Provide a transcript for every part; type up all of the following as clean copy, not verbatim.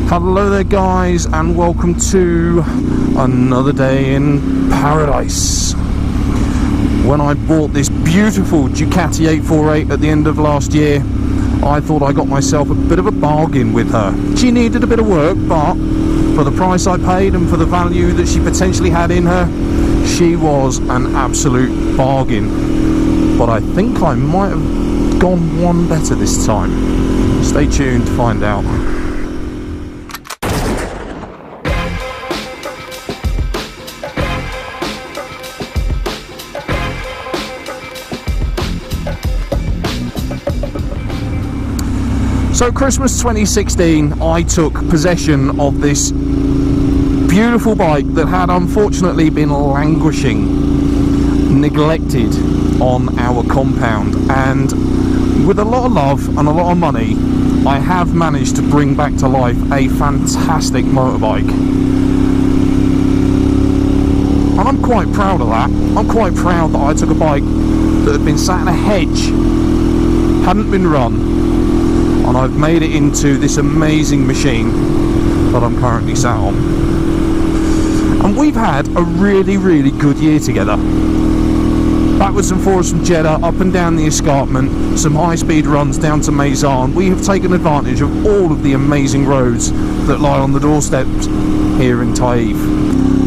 Hello there guys, and welcome to another day in paradise. When I bought this beautiful Ducati 848 at the end of last year, I thought I got myself a bit of a bargain with her. She needed a bit of work, but for the price I paid and for the value that she potentially had in her, she was an absolute bargain. But I think I might have gone one better this time. Stay tuned to find out. So Christmas 2016, I took possession of this beautiful bike that had unfortunately been languishing, neglected on our compound, and with a lot of love and a lot of money, I have managed to bring back to life a fantastic motorbike. And I'm quite proud of that. I'm quite proud that I took a bike that had been sat in a hedge, hadn't been run, and I've made it into this amazing machine that I'm currently sat on. And we've had a really good year together. Backwards and forwards from Jeddah, up and down the escarpment, some high-speed runs down to Maison. We have taken advantage of all of the amazing roads that lie on the doorsteps here in Taif.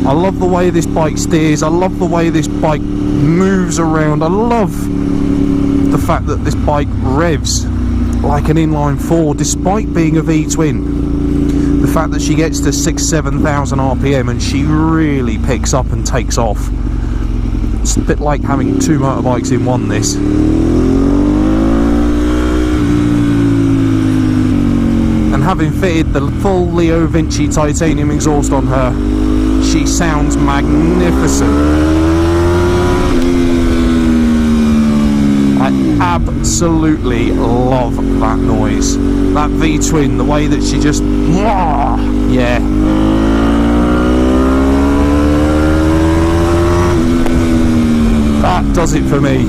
I love the way this bike steers, I love the way this bike moves around, I love the fact that this bike revs like an inline 4 despite being a V-twin. The fact that she gets to 6,000–7,000 RPM and she really picks up and takes off. It's a bit like having two motorbikes in one, this. And having fitted the full Leo Vinci titanium exhaust on her, she sounds magnificent. I absolutely love that noise. That V-twin, the way that she just, yeah. That does it for me.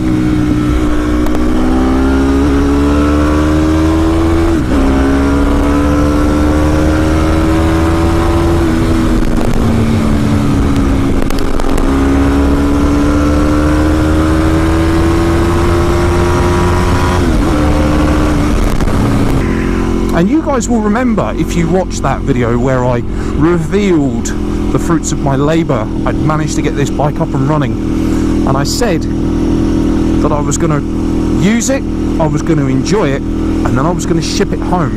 And you guys will remember, if you watched that video where I revealed the fruits of my labour, I'd managed to get this bike up and running. And I said that I was going to use it, I was going to enjoy it, and then I was going to ship it home.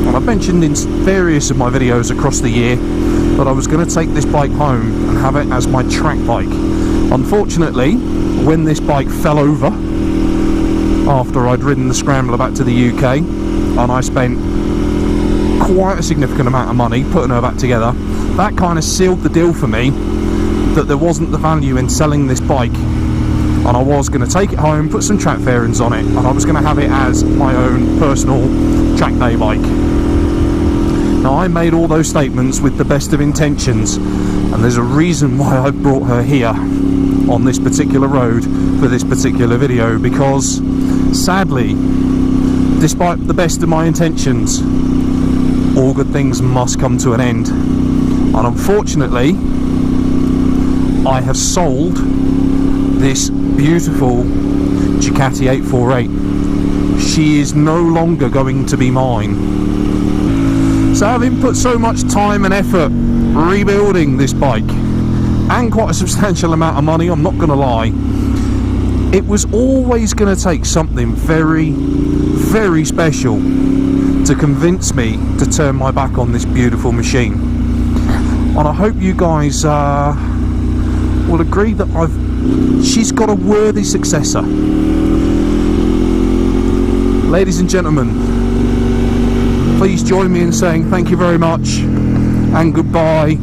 And I've mentioned in various of my videos across the year that I was going to take this bike home and have it as my track bike. Unfortunately, when this bike fell over, after I'd ridden the Scrambler back to the UK, and I spent quite a significant amount of money putting her back together, that kind of sealed the deal for me that there wasn't the value in selling this bike, and I was going to take it home, put some track fairings on it, and I was going to have it as my own personal track day bike. Now, I made all those statements with the best of intentions, and there's a reason why I brought her here on this particular road for this particular video, because sadly, despite the best of my intentions, all good things must come to an end. And unfortunately, I have sold this beautiful Ducati 848. She is no longer going to be mine. So having put so much time and effort rebuilding this bike, and quite a substantial amount of money, I'm not going to lie, it was always going to take something very special to convince me to turn my back on this beautiful machine. And I hope you guys will agree that she's got a worthy successor. Ladies and gentlemen, please join me in saying thank you very much and goodbye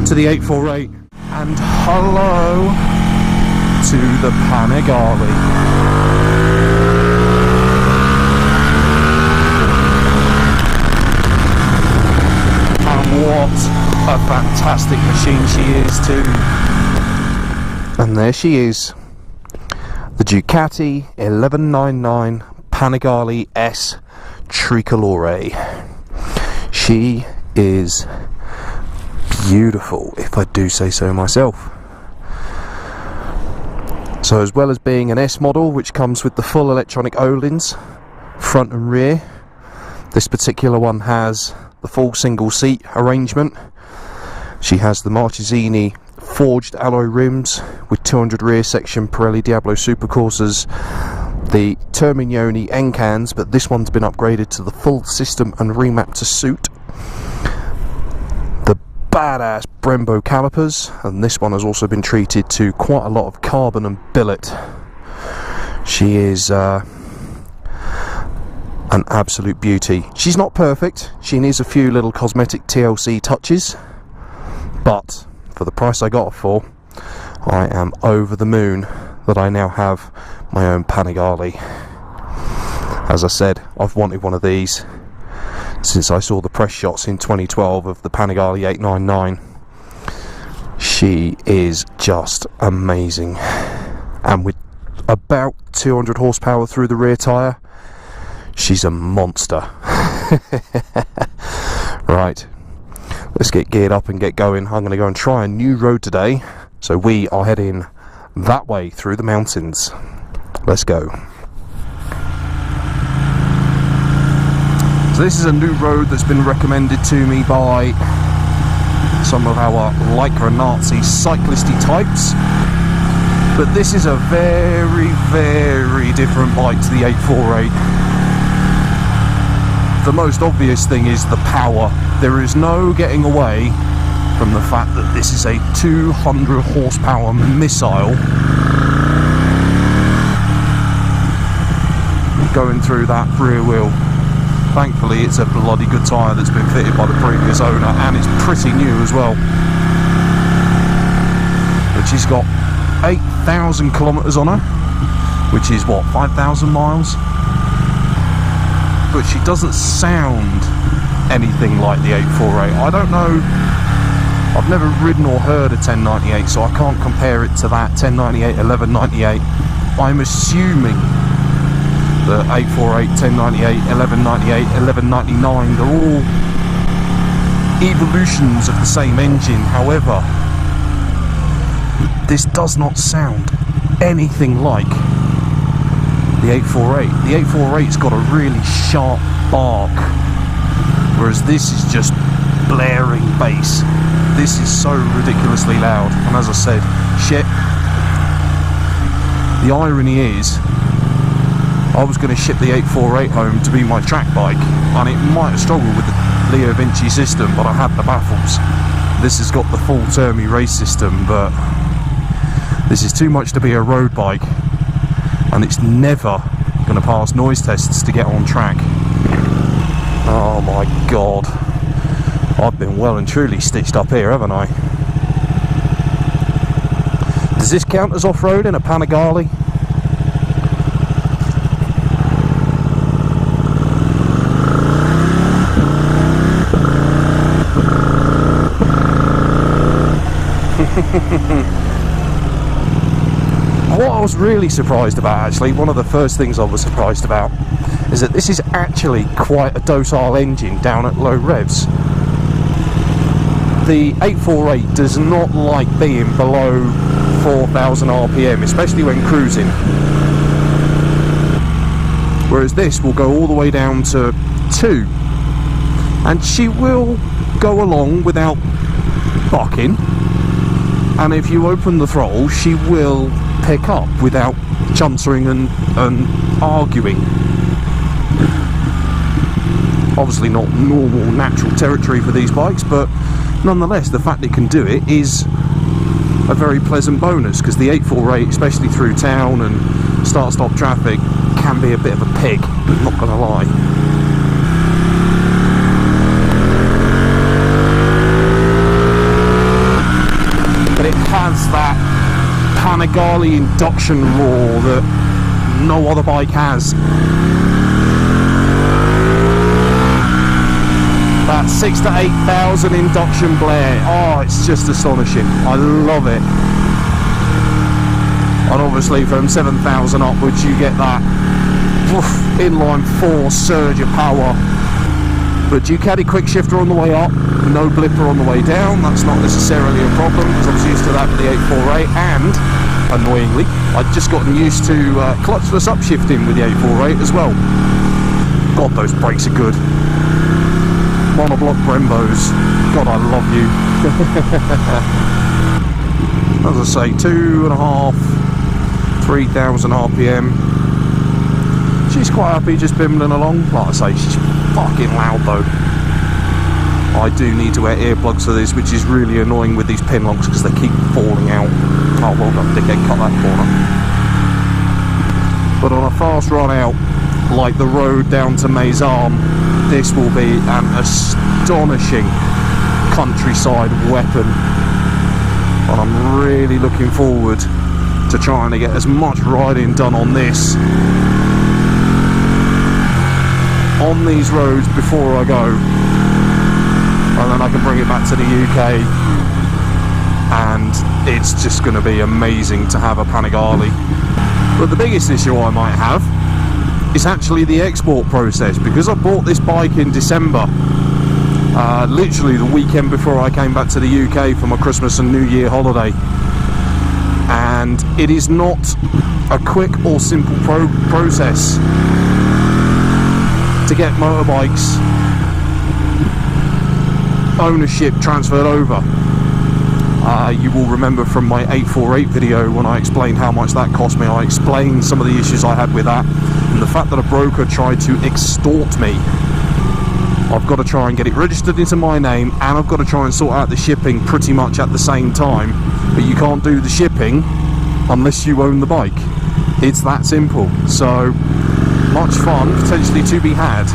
to the 848 and hello to the Panigale. What a fantastic machine she is too. And there she is, the Ducati 1199 Panigale S Tricolore. She is beautiful, if I do say so myself. So as well as being an S model, which comes with the full electronic Öhlins front and rear, this particular one has the full single seat arrangement. She has the Marchesini forged alloy rims with 200 rear section Pirelli Diablo Supercoursers, the Terminioni N-cans, but this one's been upgraded to the full system and remapped to suit. The badass Brembo calipers, and this one has also been treated to quite a lot of carbon and billet. She is an absolute beauty. She's not perfect, she needs a few little cosmetic TLC touches, but for the price I got it for, I am over the moon that I now have my own Panigale. As I said, I've wanted one of these since I saw the press shots in 2012 of the Panigale 899. She is just amazing, and with about 200 horsepower through the rear tyre, she's a monster. Right, let's get geared up and get going. I'm going to go and try a new road today, so we are heading that way through the mountains. Let's go. So this is a new road that's been recommended to me by some of our Lycra Nazi cyclisty types, but this is a very, very different bike to the 848. The most obvious thing is the power. There is no getting away from the fact that this is a 200 horsepower missile going through that rear wheel. Thankfully it's a bloody good tyre that's been fitted by the previous owner, and it's pretty new as well. But she's got 8,000 kilometres on her, which is what, 5,000 miles? But she doesn't sound anything like the 848. I don't know, I've never ridden or heard a 1098, so I can't compare it to that 1098, 1198. I'm assuming the 848, 1098, 1198, 1199, they're all evolutions of the same engine. However, this does not sound anything like the 848. The 848's got a really sharp bark, whereas this is just blaring bass. This is so ridiculously loud, and as I said, shit. The irony is, I was going to ship the 848 home to be my track bike, and it might have struggled with the Leo Vinci system, but I had the baffles. This has got the full Termi race system, but this is too much to be a road bike, and it's never going to pass noise tests to get on track. Oh my god, I've been well and truly stitched up here, haven't I? Does this count as off-road in a Panigale? What I was really surprised about, actually, one of the first things I was surprised about, is that this is actually quite a docile engine down at low revs. The 848 does not like being below 4,000 RPM, especially when cruising. Whereas this will go all the way down to 2. And she will go along without bucking. And if you open the throttle, she will pick up without chuntering and arguing. Obviously not normal, natural territory for these bikes, but nonetheless, the fact it can do it is a very pleasant bonus, because the 848, especially through town and start-stop traffic, can be a bit of a pig, not gonna lie. But it has that Panigale induction roar that no other bike has. That 6,000 to 8,000 induction blare, oh, it's just astonishing. I love it. And obviously from 7,000 upwards you get that inline 4 surge of power. But Ducati quick shifter on the way up, no blipper on the way down. That's not necessarily a problem because I was used to that with the 848, and annoyingly I'd just gotten used to clutchless upshifting with the 848 as well. God, those brakes are good. Monoblock Brembos, God, I love you. As I say, 2.5, 3,000 RPM. She's quite happy just bimbling along. Like I say, she's fucking loud though. I do need to wear earplugs for this, which is really annoying with these pin locks because they keep falling out. Oh, well done, dickhead, cut that corner. But on a fast run out, like the road down to Maze Arm, this will be an astonishing countryside weapon. And I'm really looking forward to trying to get as much riding done on this, on these roads before I go, and then I can bring it back to the UK, and it's just going to be amazing to have a Panigale. But the biggest issue I might have is actually the export process, because I bought this bike in December, literally the weekend before I came back to the UK for my Christmas and New Year holiday, and it is not a quick or simple process to get motorbikes ownership transferred over. You will remember from my 848 video when I explained how much that cost me. I explained some of the issues I had with that, and the fact that a broker tried to extort me. I've got to try and get it registered into my name, and I've got to try and sort out the shipping pretty much at the same time. But you can't do the shipping unless you own the bike. It's that simple. So much fun potentially to be had.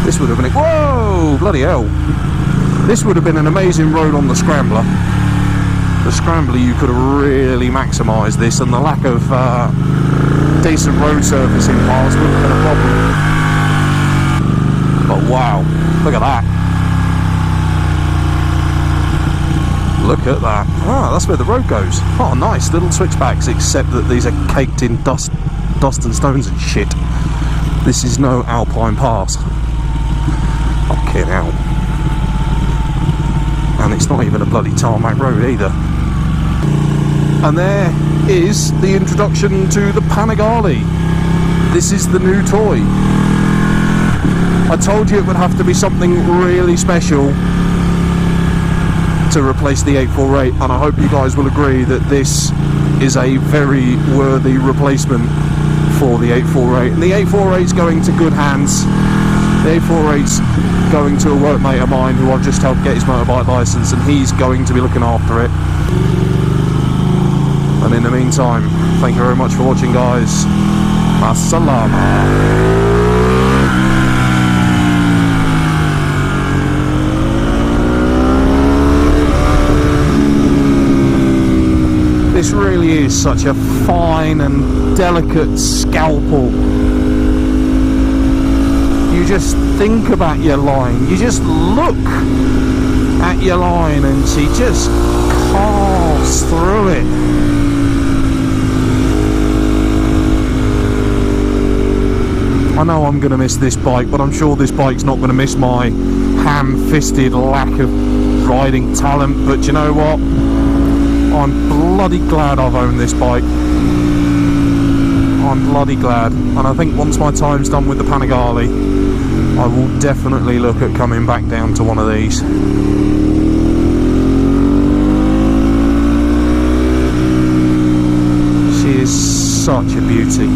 This would have been whoa, bloody hell. This would have been an amazing road on the Scrambler. The Scrambler, you could have really maximised this, and the lack of decent road surface in parts wouldn't have been a problem. But wow, look at that. Look at that. Ah, that's where the road goes. Oh, nice little switchbacks, except that these are caked in dust and stones and shit. This is no Alpine Pass. Fucking hell. And it's not even a bloody tarmac road either. And there is the introduction to the Panigale. This is the new toy. I told you it would have to be something really special to replace the 848, and I hope you guys will agree that this is a very worthy replacement for the 848. And the 848's going to good hands. The 848's going to a workmate of mine who I've just helped get his motorbike licence, and he's going to be looking after it. And in the meantime, thank you very much for watching, guys. Masalama. This really is such a fine and delicate scalpel. You just think about your line, you just look at your line, and she just carves through it. I know I'm going to miss this bike, but I'm sure this bike's not going to miss my ham-fisted lack of riding talent. But you know what? I'm bloody glad I've owned this bike. I'm bloody glad. And I think once my time's done with the Panigale, I will definitely look at coming back down to one of these. She is such a beauty.